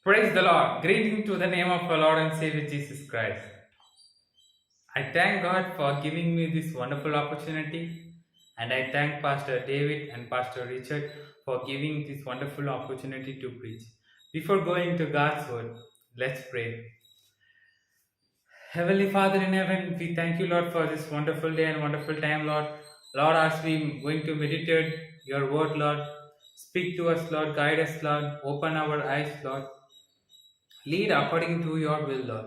Praise the Lord. Greeting to the name of our Lord and Savior Jesus Christ. I thank God for giving me this wonderful opportunity, and I thank Pastor David and Pastor Richard for giving this wonderful opportunity to preach. Before going to God's word, let's pray. Heavenly Father in heaven, we thank you, Lord, for this wonderful day and wonderful time, Lord. Lord, as we going to meditate your word, Lord, speak to us, Lord, guide us, Lord, open our eyes, Lord. Lead according to your will, Lord.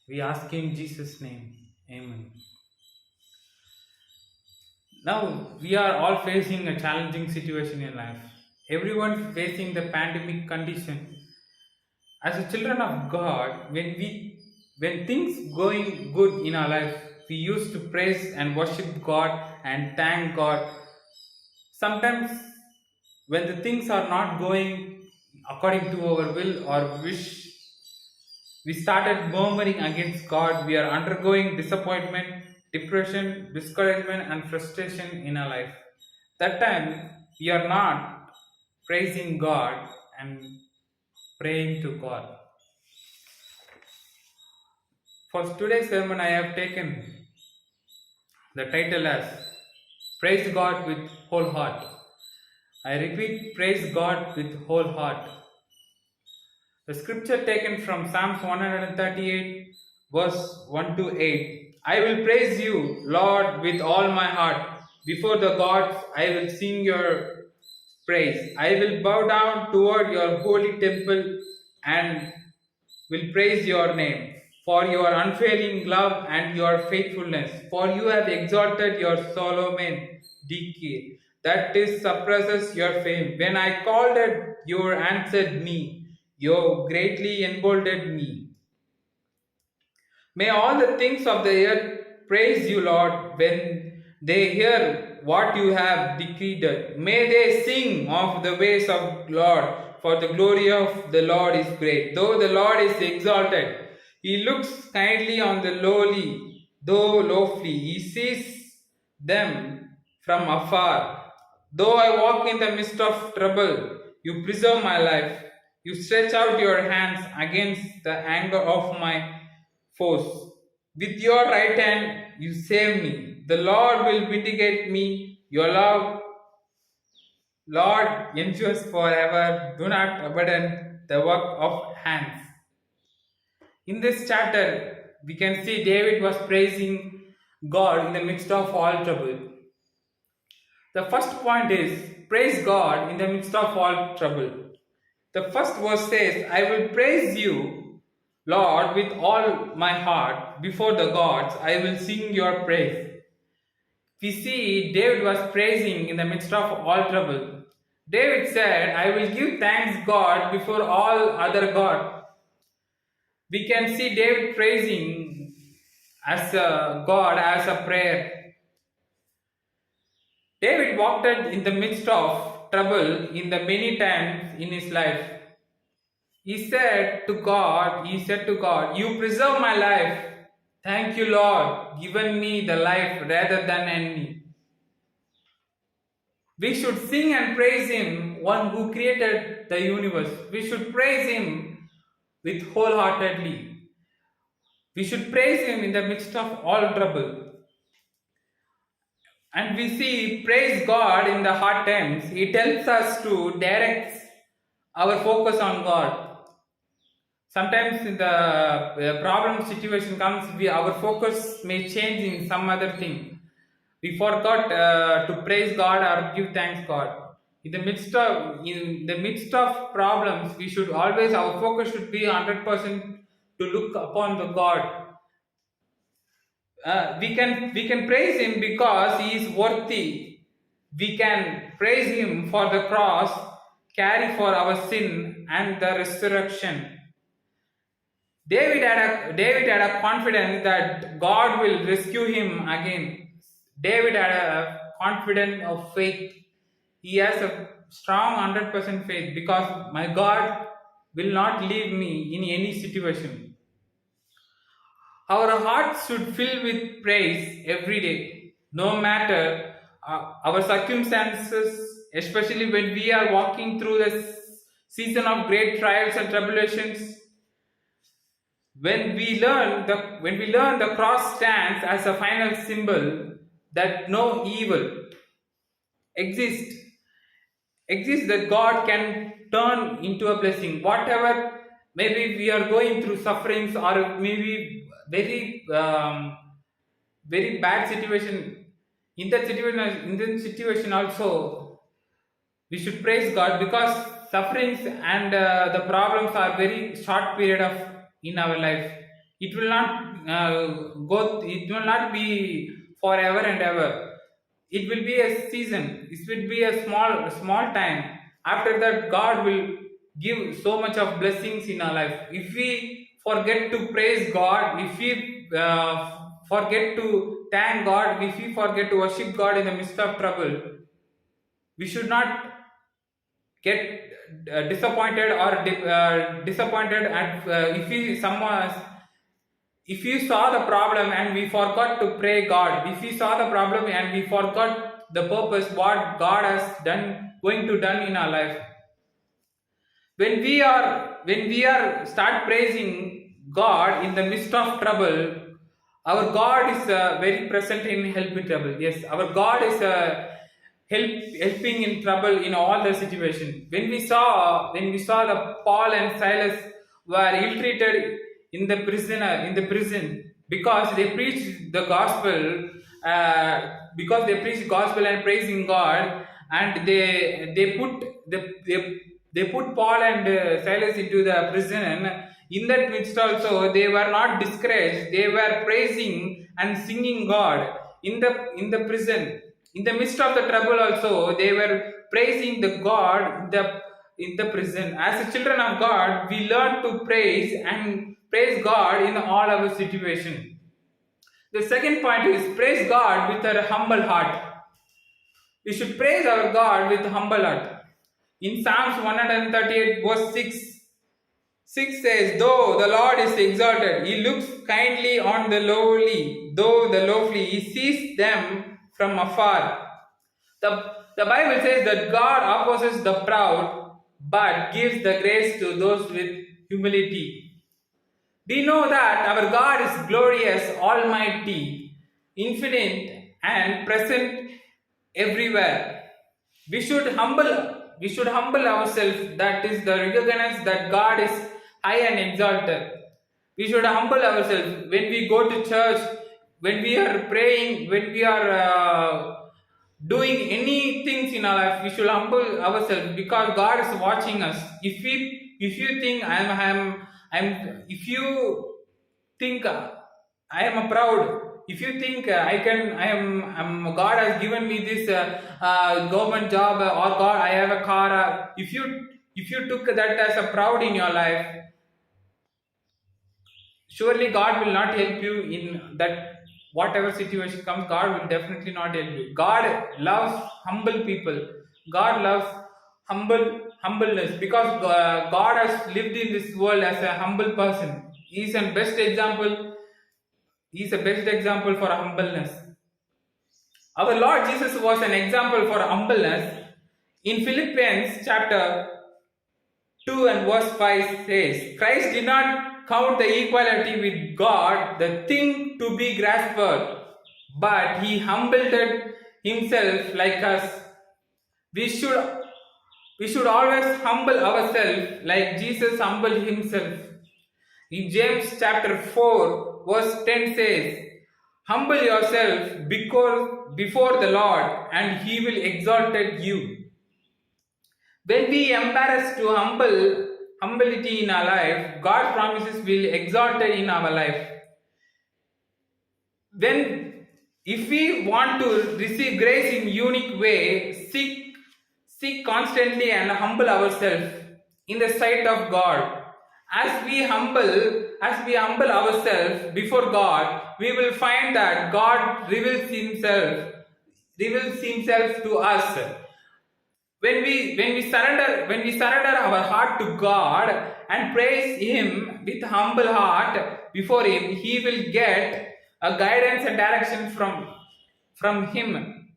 We ask in Jesus' name. Amen. Now, we are all facing a challenging situation in life. Everyone facing the pandemic condition. As a children of God, when things going good in our life, we used to praise and worship God and thank God. Sometimes when the things are not going according to our will or wish, we started murmuring against God. We are undergoing disappointment, depression, discouragement, and frustration in our life. That time, we are not praising God and praying to God. For today's sermon, I have taken the title as Praise God with Whole Heart. I repeat, Praise God with Whole Heart. The scripture taken from Psalms 138, verse 1 to 8. I will praise you, Lord, with all my heart. Before the gods, I will sing your praise. I will bow down toward your holy temple and will praise your name for your unfailing love and your faithfulness. For you have exalted your Solomon decay, that is suppresses your fame. When I called it, you answered me. You greatly emboldened me. May all the things of the earth praise you, Lord, when they hear what you have decreed. May they sing of the ways of Lord, for the glory of the Lord is great. Though the Lord is exalted, he looks kindly on the lowly, though lowly. He sees them from afar. Though I walk in the midst of trouble, you preserve my life. You stretch out your hands against the anger of my foes. With your right hand you save me. The Lord will vindicate me. Your love, Lord, endures forever. Do not abandon the work of hands. In this chapter, we can see David was praising God in the midst of all trouble. The first point is praise God in the midst of all trouble. The first verse says, I will praise you, Lord, with all my heart. Before the gods, I will sing your praise. We see David was praising in the midst of all trouble. David said, I will give thanks God before all other gods. We can see David praising as a God as a prayer. David walked in the midst of trouble in the many times in his life. He said to God, you preserve my life. Thank you, Lord, given me the life rather than enemy. We should sing and praise Him, one who created the universe. We should praise Him with wholeheartedly. We should praise Him in the midst of all trouble. And we see praise God in the hard times. It helps us to direct our focus on God. Sometimes in the problem situation comes, our focus may change in some other thing. We forgot to praise God or give thanks God. In the midst of problems, we should always our focus should be 100% to look upon the God. We can praise Him because He is worthy. We can praise Him for the cross, carry for our sin and the resurrection. David had a confidence that God will rescue him again. David had a confidence of faith. He has a strong 100% faith because my God will not leave me in any situation. Our hearts should fill with praise every day, no matter our circumstances, especially when we are walking through the season of great trials and tribulations, when we learn the cross stands as a final symbol that no evil exists exists that God can turn into a blessing. Whatever maybe we are going through sufferings or maybe very bad situation, in that situation also we should praise God, because sufferings and the problems are very short period of in our life. It will not it will not be forever and ever. It will be a season. It will be a small time. After that, God will give so much of blessings in our life. If we forget to praise God, if we forget to thank God, if we forget to worship God in the midst of trouble, we should not get disappointed or disappointed at if you saw the problem and we forgot to pray God, if we saw the problem and we forgot the purpose what God has going to done in our life. When we are start praising God in the midst of trouble, our God is very present in helping trouble. Yes, our God is helping in trouble in all the situation. When we saw the Paul and Silas were ill-treated in the prison because they preached the gospel, because they preached gospel and praising God, and they put Paul and Silas into the prison. In that midst also they were not discouraged. They were praising and singing God in the prison. In the midst of the trouble also they were praising the God in the prison. As a children of God, we learn to praise God in all our situation. The second point is praise God with a humble heart. We should praise our God with humble heart. In Psalms 138 verse 6 says, though the Lord is exalted, he looks kindly on the lowly, though the lowly, he sees them from afar. The Bible says that God opposes the proud, but gives the grace to those with humility. We know that our God is glorious, almighty, infinite, and present everywhere. We should humble ourselves. That is the recognize that God is high and exalted. We should humble ourselves when we go to church, when we are praying, when we are doing any things in our life. We should humble ourselves because God is watching us. If you think if you think I am a proud. If you think God has given me this government job, or God, I have a car. If you took that as a proud in your life, surely God will not help you in that. Whatever situation comes, God will definitely not help you. God loves humble people. God loves humbleness, because God has lived in this world as a humble person. He is a best example. He is a best example for humbleness. Our Lord Jesus was an example for humbleness. In Philippians chapter 2 and verse 5 says, Christ did not count the equality with God the thing to be grasped, but he humbled himself like us. We should always humble ourselves like Jesus humbled himself. In James chapter 4 verse 10 says, humble yourself before the Lord, and he will exalt you. When we embrace to humility in our life, God's promises will exalt in our life. If we want to receive grace in unique way, seek constantly and humble ourselves in the sight of God. As we humble ourselves before God, we will find that God reveals himself to us. When we surrender our heart to God and praise him with humble heart before him, he will get a guidance and direction from him.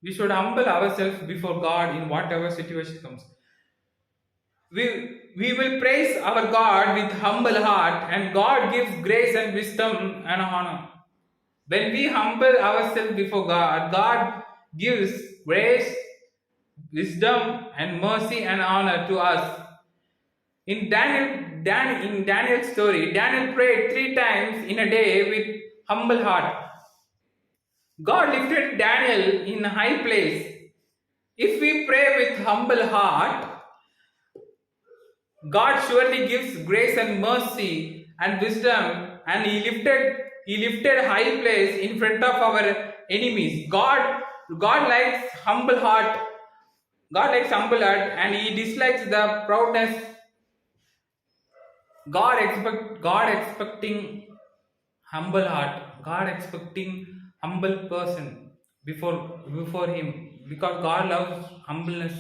We should humble ourselves before God in whatever situation comes. We will praise our God with humble heart, and God gives grace and wisdom and honor. When we humble ourselves before God, God gives grace, wisdom, and mercy and honor to us. In Daniel's story, Daniel prayed 3 times in a day with humble heart. God lifted Daniel in a high place. If we pray with humble heart, God surely gives grace and mercy and wisdom, and He lifted high place in front of our enemies. God likes humble heart. God likes humble heart, and He dislikes the proudness. God expecting humble heart. God expecting humble person before Him, because God loves humbleness.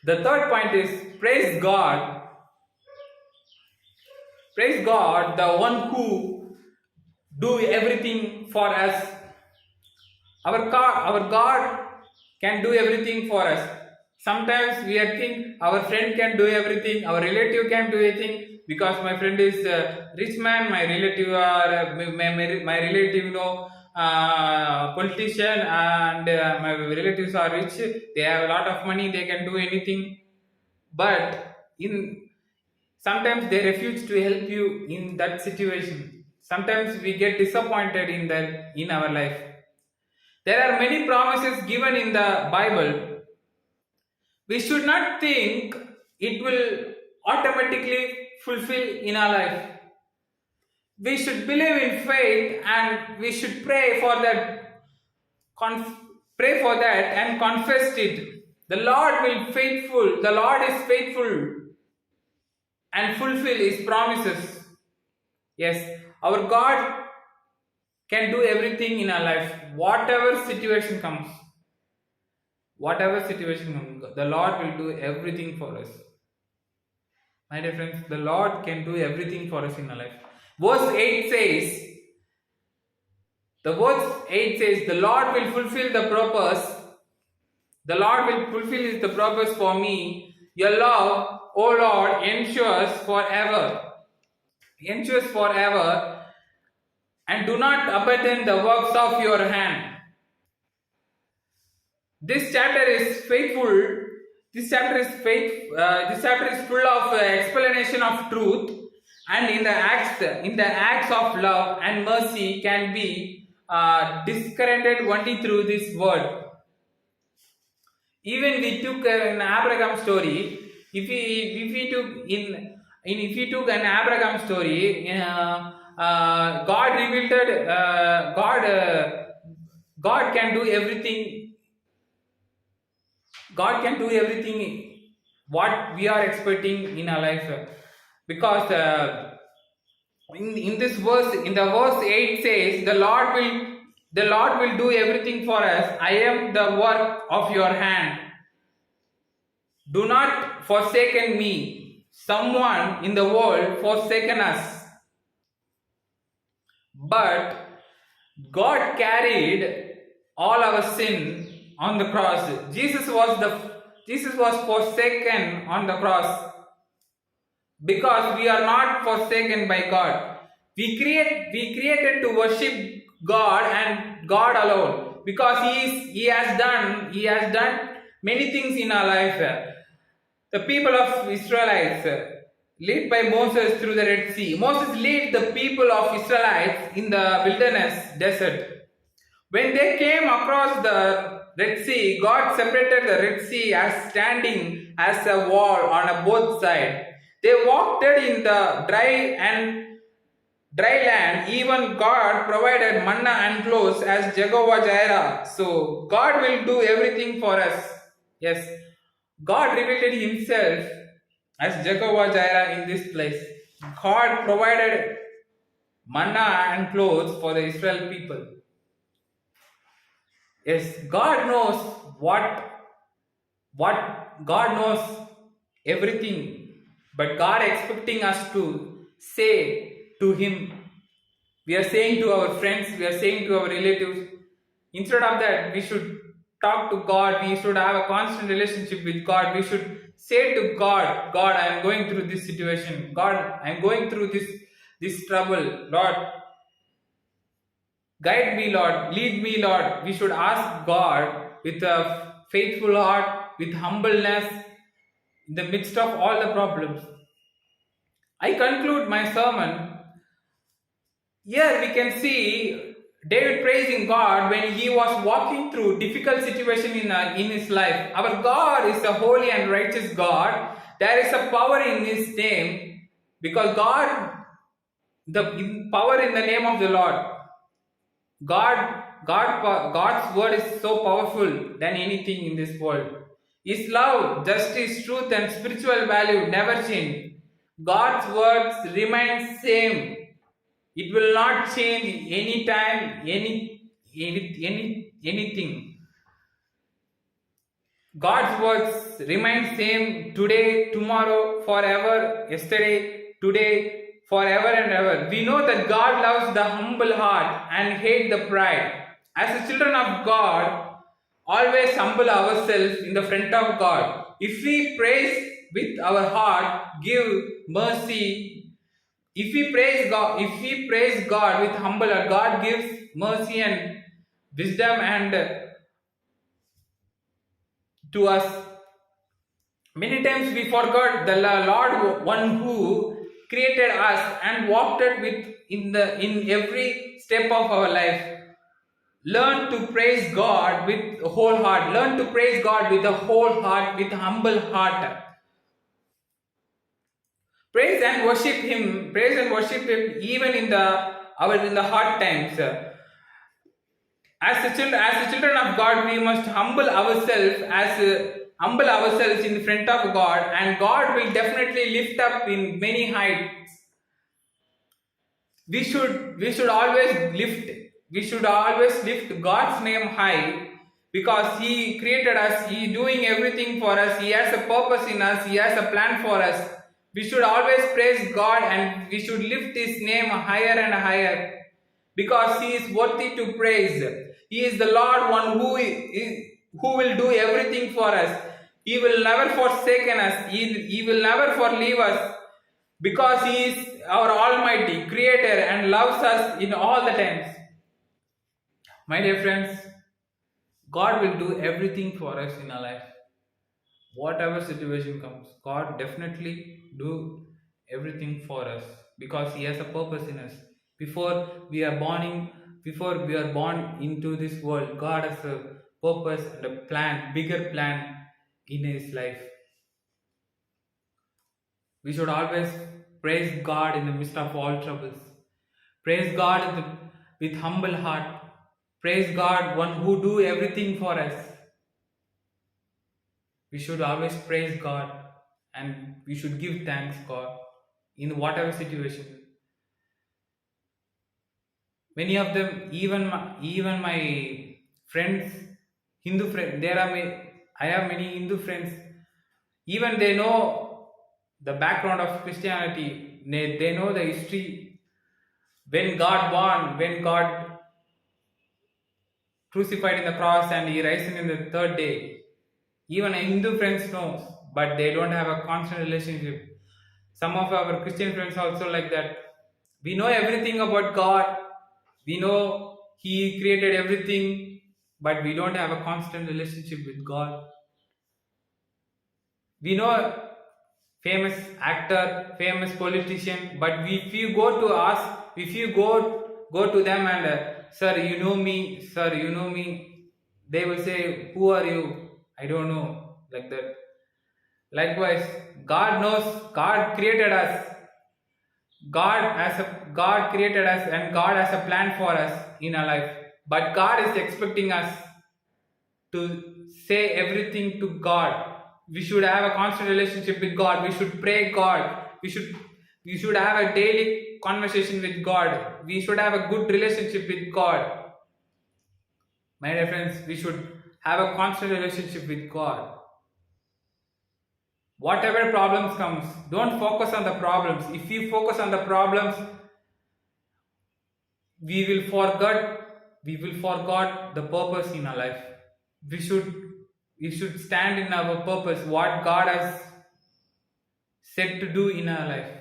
The third point is praise God. Praise God, the one who do everything for us. Our God can do everything for us. Sometimes we think our friend can do everything, our relative can do everything, because my friend is a rich man, my relative are my relative politician, and my relatives are rich. They have a lot of money. They can do anything, but in sometimes they refuse to help you in that situation. Sometimes we get disappointed in our life. There are many promises given in the Bible. We should not think it will automatically fulfill in our life. We should believe in faith, and we should pray for that. Pray for that and confess it. The Lord is faithful and fulfill His promises. Yes, our God can do everything in our life, whatever situation comes. Whatever situation comes, the Lord will do everything for us. My dear friends, the Lord can do everything for us in our life. Verse 8 says, the Lord will fulfill the purpose. The Lord will fulfill the purpose for me. Your love, O Lord, ensures forever. Ensures forever, and do not abandon the works of your hand. This chapter is faithful. This chapter is full of explanation of truth, and in the acts of love and mercy can be discerned only through this word. Even we took an Abraham story. If we took an Abraham story, God revealed that God can do everything. God can do everything what we are expecting in our life, because in this verse, in the verse 8 says, the Lord will do everything for us. I am the work of your hand. Do not forsaken me. Someone in the world forsaken us, but God carried all our sin on the cross. Jesus was forsaken on the cross, because we are not forsaken by God. We created to worship God and God alone, because He has done many things in our life. The people of Israelites, led by Moses through the Red Sea. Moses led the people of Israelites in the wilderness desert. When they came across the Red Sea, God separated the Red Sea as standing as a wall on both sides. They walked in the dry land. Even God provided manna and clothes as Jehovah Jireh. So God will do everything for us. Yes, God revealed Himself as Jehovah Jireh in this place. God provided manna and clothes for the Israel people. Yes, God knows what God knows everything, but God expecting us to say to Him. We are saying to our friends, we are saying to our relatives. Instead of that, we should talk to God. We should have a constant relationship with God. We should say to God, God, I am going through this situation. God, I am going through this trouble. Lord, guide me, Lord. Lead me, Lord. We should ask God with a faithful heart, with humbleness, in the midst of all the problems. I conclude my sermon. Here we can see David praising God when he was walking through difficult situation in his life. Our God is a holy and righteous God. There is a power in His name because the power in the name of the Lord. God's word is so powerful than anything in this world. His love, justice, truth, and spiritual value never change. God's words remain same. It will not change anytime, anything. God's words remain same today, tomorrow, forever, yesterday, today, forever and ever. We know that God loves the humble heart and hate the pride. As the children of God, always humble ourselves in the front of God. If we praise with our heart, give mercy. If we praise God with humble heart, God gives mercy and wisdom and to us. Many times we forgot the Lord, one who created us and walked it with in every step of our life. Learn to praise God with a whole heart. Learn to praise God with a whole heart, with humble heart. Praise and worship Him. Praise and worship Him even in the hard times. As the children of God, we must humble ourselves in front of God, and God will definitely lift up in many heights. We should always lift God's name high because He created us. He is doing everything for us. He has a purpose in us. He has a plan for us. We should always praise God and we should lift His name higher and higher because He is worthy to praise. He is the Lord, one who will do everything for us. He will never forsake us. He will never forleave us because He is our Almighty Creator and loves us in all the times. My dear friends, God will do everything for us in our life. Whatever situation comes, God definitely do everything for us because He has a purpose in us. Before we are born into this world, God has a purpose and a plan, bigger plan in His life. We should always praise God in the midst of all troubles. Praise God with humble heart. Praise God, one who do everything for us. We should always praise God and we should give thanks God in whatever situation. Many of them, even my friends, Hindu friends, I have many Hindu friends. Even they know the background of Christianity. They know the history. When God crucified in the cross and He risen in the third day. Even Hindu friends know, but they don't have a constant relationship. Some of our Christian friends also like that. We know everything about God. We know He created everything, but we don't have a constant relationship with God. We know famous actor, famous politician, but if you go to them and sir, you know me, they will say, who are you? I don't know, like that. Likewise, God knows, God created us. God created us and God has a plan for us in our life. But God is expecting us to say everything to God. We should have a constant relationship with God. We should pray God. We should have a daily conversation with God. We should have a good relationship with God. My dear friends, we should have a constant relationship with God. Whatever problems comes, don't focus on the problems. If you focus on the problems, we will forget the purpose in our life. we should we should stand in our purpose, what God has said to do in our life.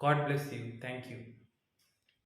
God bless you. Thank you.